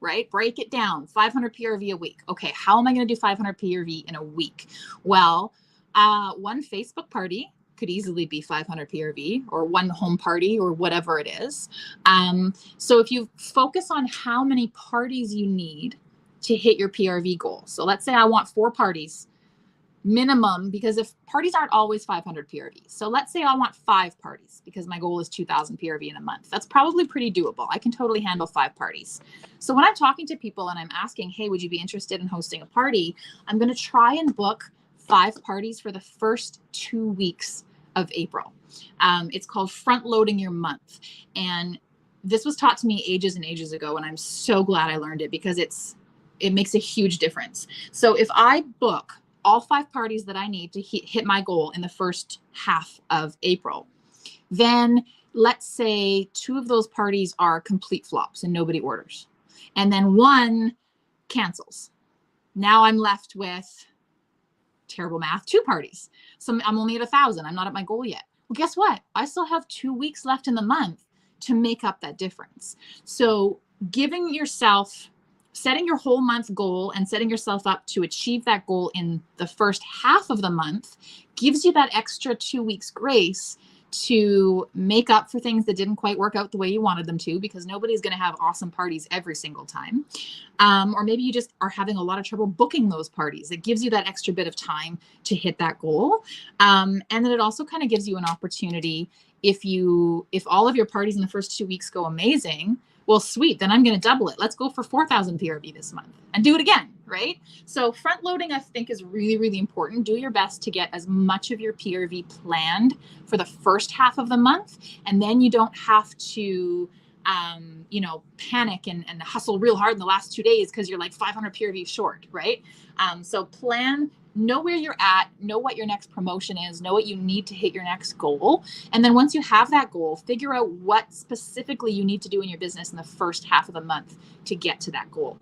right? Break it down, 500 PRV a week. Okay, how am I going to do 500 PRV in a week? Well, one Facebook party could easily be 500 PRV, or one home party, or whatever it is. So if you focus on how many parties you need to hit your PRV goal. So let's say I want 4 parties minimum, because if parties aren't always 500 PRV. So let's say I want 5 parties because my goal is 2000 PRV in a month. That's probably pretty doable. I can totally handle 5 parties. So when I'm talking to people and I'm asking, hey, would you be interested in hosting a party? I'm going to try and book 5 parties for the first 2 weeks of April. It's called front loading your month. And this was taught to me ages and ages ago, and I'm so glad I learned it because it makes a huge difference. So if I book all 5 parties that I need to hit my goal in the first half of April, then let's say 2 of those parties are complete flops and nobody orders, and then 1 cancels. Now I'm left with, terrible math, 2 parties. So I'm only at 1,000. I'm not at my goal yet. Well, guess what? I still have 2 weeks left in the month. to make up that difference. So setting your whole month goal and setting yourself up to achieve that goal in the first half of the month gives you that extra 2 weeks grace to make up for things that didn't quite work out the way you wanted them to, because nobody's going to have awesome parties every single time. Or maybe you just are having a lot of trouble booking those parties. It gives you that extra bit of time to hit that goal. And then it also kind of gives you an opportunity, if all of your parties in the first 2 weeks go amazing, well, sweet, then I'm going to double it. Let's go for 4,000 PRV this month and do it again, right? So front loading, I think, is really, really important. Do your best to get as much of your PRV planned for the first half of the month. And then you don't have to, panic and hustle real hard in the last 2 days because you're like 500 PRV short, right? So plan, know where you're at, know what your next promotion is, know what you need to hit your next goal. And then once you have that goal, figure out what specifically you need to do in your business in the first half of the month to get to that goal.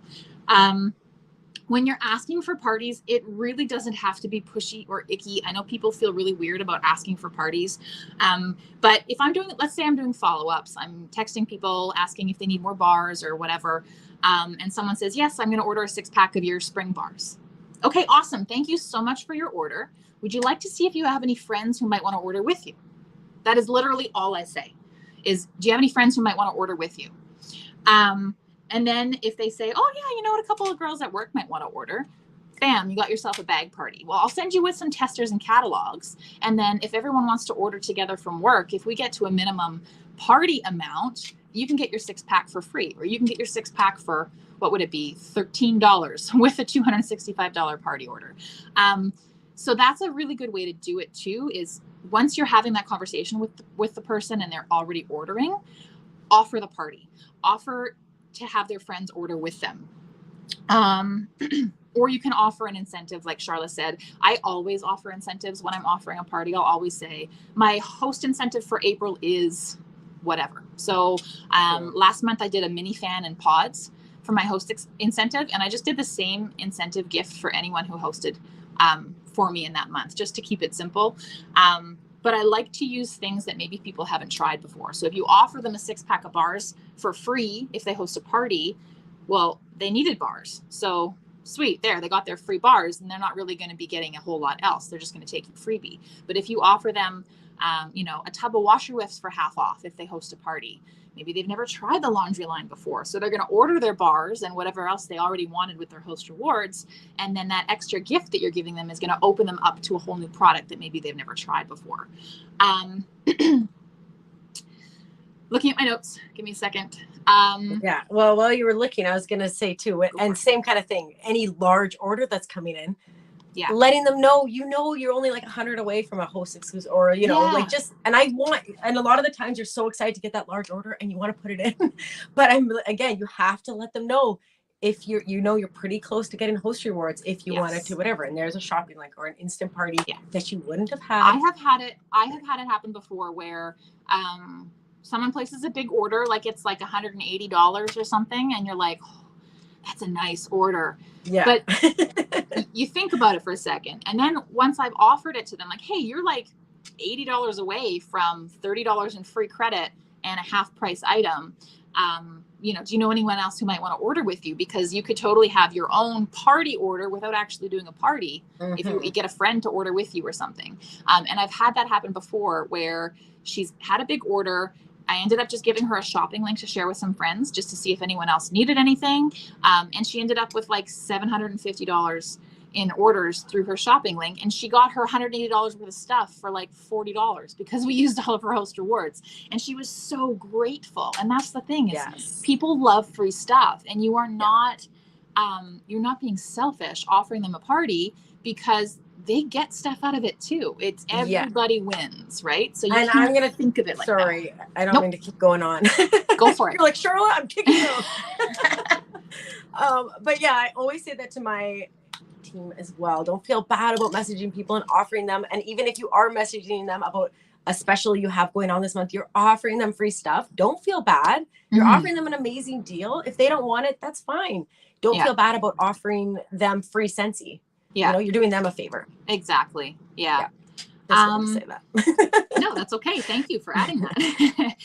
When you're asking for parties, it really doesn't have to be pushy or icky. I know people feel really weird about asking for parties. But if let's say I'm doing follow-ups, I'm texting people asking if they need more bars or whatever. And someone says, yes, I'm going to order a 6-pack of your spring bars. Okay, awesome. Thank you so much for your order. Would you like to see if you have any friends who might want to order with you? That is literally all I say is, do you have any friends who might want to order with you? And then if they say, oh yeah, you know what, a couple of girls at work might want to order, bam, you got yourself a bag party. Well, I'll send you with some testers and catalogs. And then if everyone wants to order together from work, if we get to a minimum party amount, you can get your 6-pack for free, or you can get your 6-pack for, what would it be, $13 with a $265 party order. So that's a really good way to do it too, is once you're having that conversation with the person and they're already ordering, offer the party. Offer to have their friends order with them. Or you can offer an incentive, like Charla said. I always offer incentives when I'm offering a party. I'll always say, my host incentive for April is whatever. So last month I did a mini fan and pods for my host incentive, and I just did the same incentive gift for anyone who hosted for me in that month, just to keep it simple. But I like to use things that maybe people haven't tried before. So if you offer them a 6-pack of bars for free, if they host a party, well, they needed bars. So sweet, they got their free bars, and they're not really going to be getting a whole lot else. They're just going to take you freebie. But if you offer them, a tub of washer whiffs for half off if they host a party, maybe they've never tried the laundry line before. So they're going to order their bars and whatever else they already wanted with their host rewards. And then that extra gift that you're giving them is going to open them up to a whole new product that maybe they've never tried before. Looking at my notes, give me a second. Yeah. Well, while you were looking, I was going to say too, and same kind of thing, any large order that's coming in, yeah, letting them know, you're only like 100 away from a host exclusive, or, like just, and a lot of the times you're so excited to get that large order and you want to put it in, but you have to let them know if you're pretty close to getting host rewards, if you wanted to, whatever. And there's a shopping link or an instant party that you wouldn't have had. I have had it happen before where, someone places a big order, like it's like $180 or something. And you're like, oh, that's a nice order. Yeah. But you think about it for a second. And then once I've offered it to them, like, hey, you're like $80 away from $30 in free credit and a half price item. Do you know anyone else who might want to order with you? Because you could totally have your own party order without actually doing a party. Mm-hmm. If you get a friend to order with you or something. And I've had that happen before where she's had a big order. I ended up just giving her a shopping link to share with some friends just to see if anyone else needed anything. And she ended up with like $750 in orders through her shopping link. And she got her $180 worth of stuff for like $40 because we used all of her host rewards. And she was so grateful. And that's the thing is people love free stuff. And you are not, you're not being selfish offering them a party because they get stuff out of it too. It's everybody wins, right? So I'm going to think of it like that. I don't Nope. mean to keep going on. Go for it. You're like, Charlotte, I'm kicking you. But yeah, I always say that to my team as well. Don't feel bad about messaging people and offering them. And even if you are messaging them about a special you have going on this month, you're offering them free stuff. Don't feel bad. You're offering them an amazing deal. If they don't want it, that's fine. Don't feel bad about offering them free Scentsy. Yeah. You're doing them a favor. Exactly. Yeah. Just say that. No, that's okay. Thank you for adding that.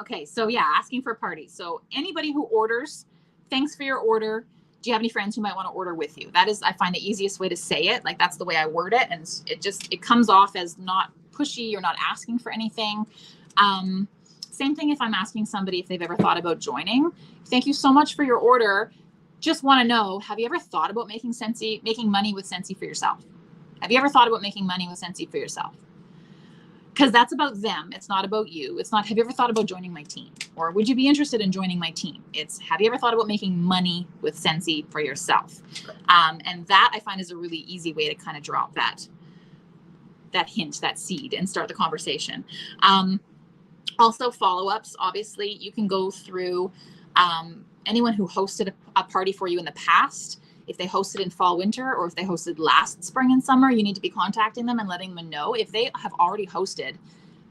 Okay, so yeah, asking for a party. So anybody who orders, thanks for your order. Do you have any friends who might want to order with you? That is, I find, the easiest way to say it. Like, that's the way I word it. And it comes off as not pushy. You're not asking for anything. Same thing if I'm asking somebody if they've ever thought about joining. Thank you so much for your order. Just want to know, have you ever thought about making money with Scentsy for yourself? Have you ever thought about making money with Scentsy for yourself? Because that's about them. It's not about you. It's not, have you ever thought about joining my team? Or would you be interested in joining my team? It's, have you ever thought about making money with Scentsy for yourself? And that I find is a really easy way to kind of drop that hint, that seed, and start the conversation. Also follow-ups, obviously, you can go through anyone who hosted a party for you in the past. If they hosted in fall, winter, or if they hosted last spring and summer, you need to be contacting them and letting them know. If they have already hosted,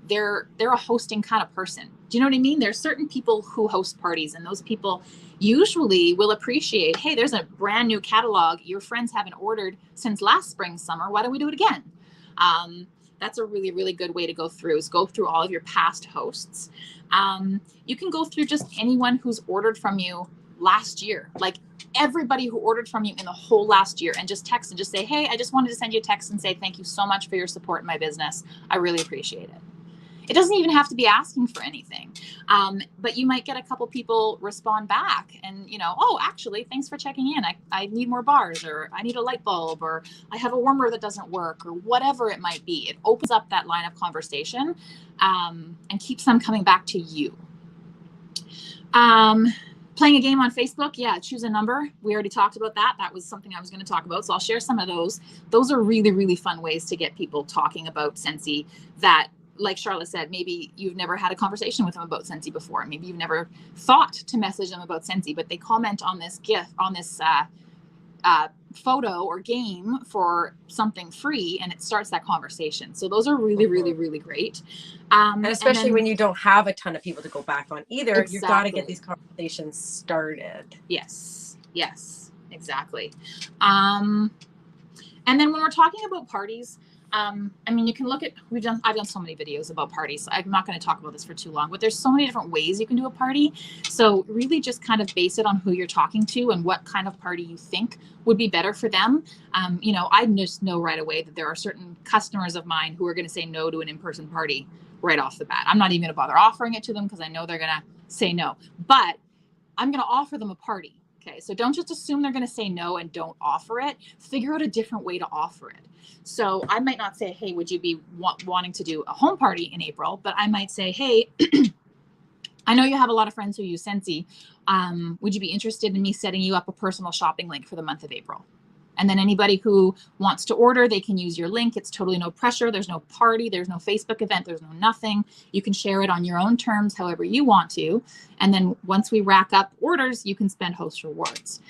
they're a hosting kind of person. Do you know what I mean? There's certain people who host parties, and those people usually will appreciate, hey, there's a brand new catalog your friends haven't ordered since last spring, summer. Why don't we do it again? That's a really, really good way to go through, is go through all of your past hosts. You can go through just anyone who's ordered from you last year, like everybody who ordered from you in the whole last year, and just text and just say, hey, I just wanted to send you a text and say, thank you so much for your support in my business. I really appreciate it. It doesn't even have to be asking for anything. But you might get a couple people respond back and, oh, actually, thanks for checking in. I need more bars, or I need a light bulb, or I have a warmer that doesn't work, or whatever it might be. It opens up that line of conversation and keeps them coming back to you. Playing a game on Facebook. Yeah. Choose a number. We already talked about that. That was something I was going to talk about. So I'll share some of those. Those are really, really fun ways to get people talking about Scentsy that, like Charlotte said, maybe you've never had a conversation with them about Scentsy before. Maybe you've never thought to message them about Scentsy, but they comment on this GIF, on this photo or game for something free, and it starts that conversation. So those are really, really, really great. And especially when you don't have a ton of people to go back on either, Exactly. You've got to get these conversations started. Yes, exactly. And then when we're talking about parties, you can look at, I've done so many videos about parties. So I'm not going to talk about this for too long, but there's so many different ways you can do a party. So really just kind of base it on who you're talking to and what kind of party you think would be better for them. I just know right away that there are certain customers of mine who are going to say no to an in-person party right off the bat. I'm not even going to bother offering it to them because I know they're going to say no, but I'm going to offer them a party. Okay. So don't just assume they're going to say no and don't offer it. Figure out a different way to offer it. So I might not say, hey, would you be wanting to do a home party in April? But I might say, hey, I know you have a lot of friends who use Scentsy. Would you be interested in me setting you up a personal shopping link for the month of April? And then anybody who wants to order, they can use your link. It's totally no pressure. There's no party. There's no Facebook event. There's no nothing. You can share it on your own terms, however you want to. And then once we rack up orders, you can spend host rewards.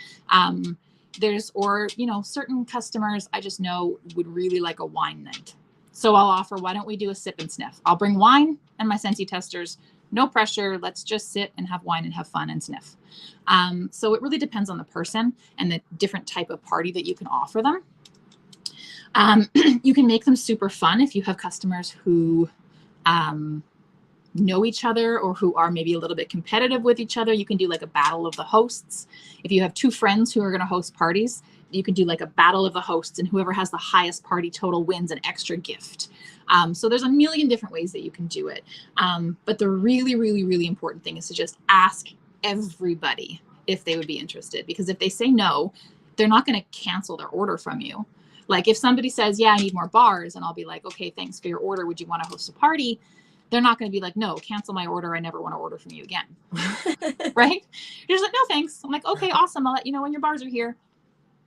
Certain customers I just know would really like a wine night. So I'll offer, why don't we do a sip and sniff? I'll bring wine and my Scentsy testers. No pressure. Let's just sit and have wine and have fun and sniff. So it really depends on the person and the different type of party that you can offer them. You can make them super fun if you have customers who know each other or who are maybe a little bit competitive with each other. You can do like a battle of the hosts. If you have two friends who are going to host parties, you could do like a battle of the hosts, and whoever has the highest party total wins an extra gift. So there's a million different ways that you can do it. But the really, really, really important thing is to just ask everybody if they would be interested, because if they say no, they're not going to cancel their order from you. Like if somebody says, yeah, I need more bars, and I'll be like, okay, thanks for your order. Would you want to host a party? They're not going to be like, no, cancel my order. I never want to order from you again. Right? You're just like, no, thanks. I'm like, okay, awesome. I'll let you know when your bars are here.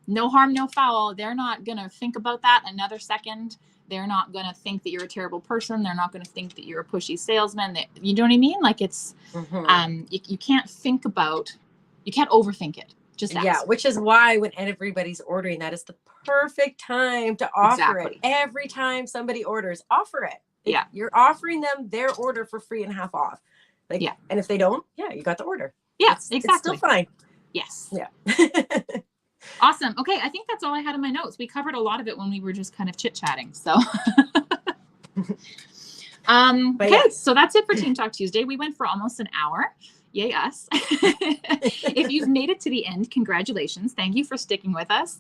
No harm, no foul. They're not going to think about that another second. They're not going to think that you're a terrible person. They're not going to think that you're a pushy salesman. You know what I mean? Like it's, you can't overthink it. Just ask. Yeah, which is why when everybody's ordering, that is the perfect time to offer it. Every time somebody orders, offer it. Yeah. You're offering them their order for free and half off. And if they don't, you got the order. Yeah, exactly. It's still fine. Yes. Yeah. Awesome. Okay. I think that's all I had in my notes. We covered a lot of it when we were just kind of chit-chatting. So But Okay, yes. so that's it for Team Talk Tuesday. We went for almost an hour. Yay us. If you've made it to the end, congratulations. Thank you for sticking with us.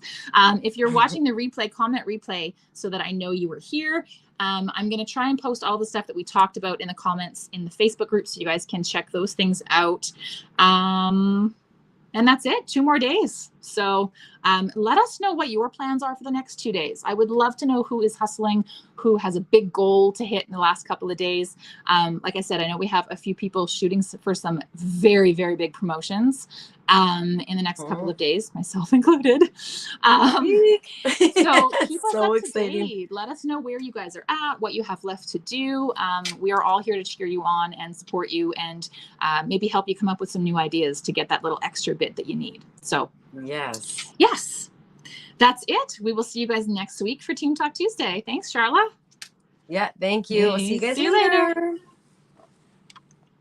If you're watching the replay, comment replay so that I know you were here. I'm going to try and post all the stuff that we talked about in the comments in the Facebook group so you guys can check those things out. And that's it, 2 more days. So let us know what your plans are for the next 2 days. I would love to know who is hustling, who has a big goal to hit in the last couple of days. Like I said, I know we have a few people shooting for some very, very big promotions in the next couple of days, myself included. So keep us So up exciting. to date. Let us know where you guys are at, what you have left to do. We are all here to cheer you on and support you and maybe help you come up with some new ideas to get that little extra bit that you need. So yes, that's it. We will see you guys next week for Team Talk Tuesday. Thanks, Charla. Yeah, thank you. We'll see you guys See you later. later.